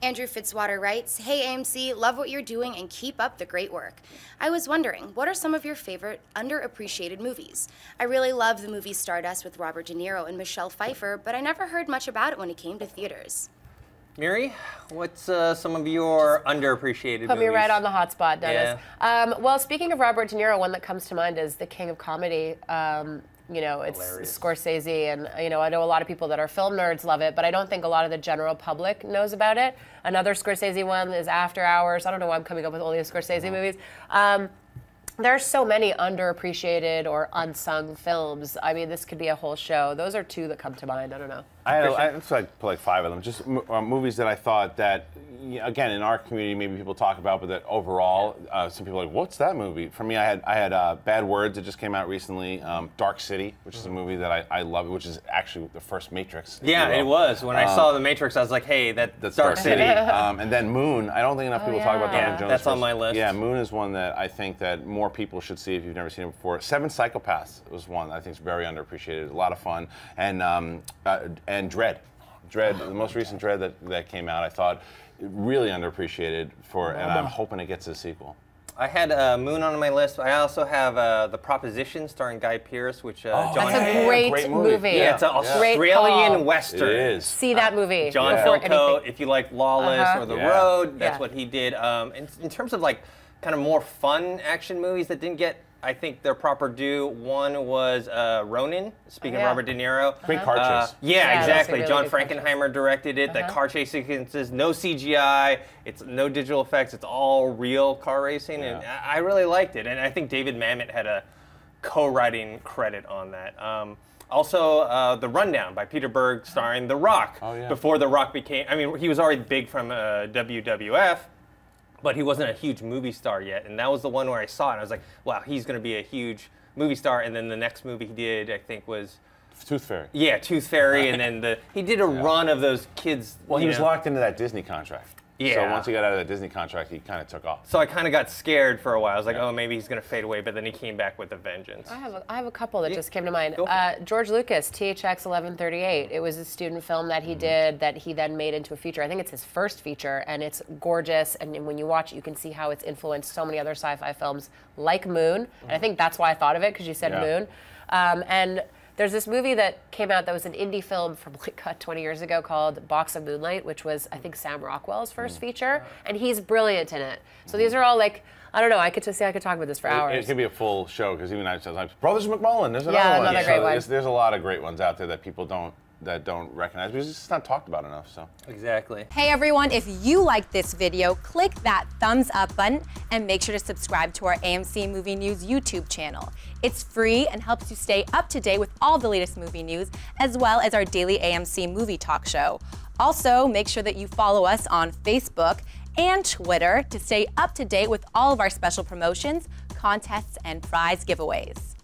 Andrew Fitzwater writes, "Hey AMC, love what you're doing and keep up the great work. I was wondering, what are some of your favorite underappreciated movies? I really love the movie Stardust with Robert De Niro and Michelle Pfeiffer, but I never heard much about it when it came to theaters." Miri, what's some of your underappreciated movies? Put me right on the hot spot, Dennis. Yeah. Well, speaking of Robert De Niro, one that comes to mind is the king of comedy. You know, it's hilarious. Scorsese, and you know, I know a lot of people that are film nerds love it, but I don't think a lot of the general public knows about it. Another Scorsese one is After Hours. I don't know why I'm coming up with only the Scorsese movies. There are so many underappreciated or unsung films. I mean, this could be a whole show. Those are two that come to mind. I don't know. I put like 5 of them. Just movies that I thought that, again, in our community, maybe people talk about, but that overall, some people are like, what's that movie? For me, I had Bad Words that just came out recently. Dark City, which is a movie that I love, which is actually the first Matrix. Yeah, it was. When I saw The Matrix, I was like, hey, that's Dark City. And then Moon. I don't think enough people talk about Donald Jones. That's on my list. Yeah, Moon is one that I think that more people should see if you've never seen it before. Seven Psychopaths was one that I think is very underappreciated. A lot of fun. And Dread. The most recent Dread that came out, I thought really underappreciated and I'm hoping it gets a sequel. I had Moon on my list. I also have The Proposition, starring Guy Pearce, which John. That's a great movie. Yeah, it's an Australian Western. It is. See that movie. John Philcote, if you like Lawless or The Road, that's what he did. In terms of like kind of more fun action movies that didn't get, I think, their proper due. One was Ronin, speaking of Robert De Niro. Great car chase. Yeah, exactly. Really John Frankenheimer directed it. The car chase sequences, no CGI, it's no digital effects, it's all real car racing, and I really liked it. And I think David Mamet had a co-writing credit on that. Also, The Rundown by Peter Berg, starring The Rock. Before The Rock became, I mean, he was already big from WWF, but he wasn't a huge movie star yet, and that was the one where I saw it, and I was like, wow, he's going to be a huge movie star, and then the next movie he did, I think, was... Tooth Fairy. Yeah, Tooth Fairy, and then he did a run of those kids. Well, he was locked into that Disney contract. Yeah. So once he got out of that Disney contract, he kind of took off. So I kind of got scared for a while. I was like, oh, maybe he's going to fade away, but then he came back with a vengeance. I have a couple that just came to mind. George Lucas, THX 1138. It was a student film that he did that he then made into a feature. I think it's his first feature, and it's gorgeous. And when you watch it, you can see how it's influenced so many other sci-fi films like Moon. And I think that's why I thought of it, because you said Moon. And there's this movie that came out that was an indie film from like 20 years ago called Box of Moonlight, which was, I think, Sam Rockwell's first feature, and he's brilliant in it. So these are all like, I don't know, I could talk about this for hours. It could be a full show, because even I said, like, Brothers McMullen, there's another one. Another great one. There's a lot of great ones out there that people don't recognize, because it's just not talked about enough. So exactly. Hey everyone, if you like this video, click that thumbs up button and make sure to subscribe to our AMC Movie News YouTube channel. It's free and helps you stay up to date with all the latest movie news, as well as our daily AMC movie talk show. Also, make sure that you follow us on Facebook and Twitter to stay up to date with all of our special promotions, contests, and prize giveaways.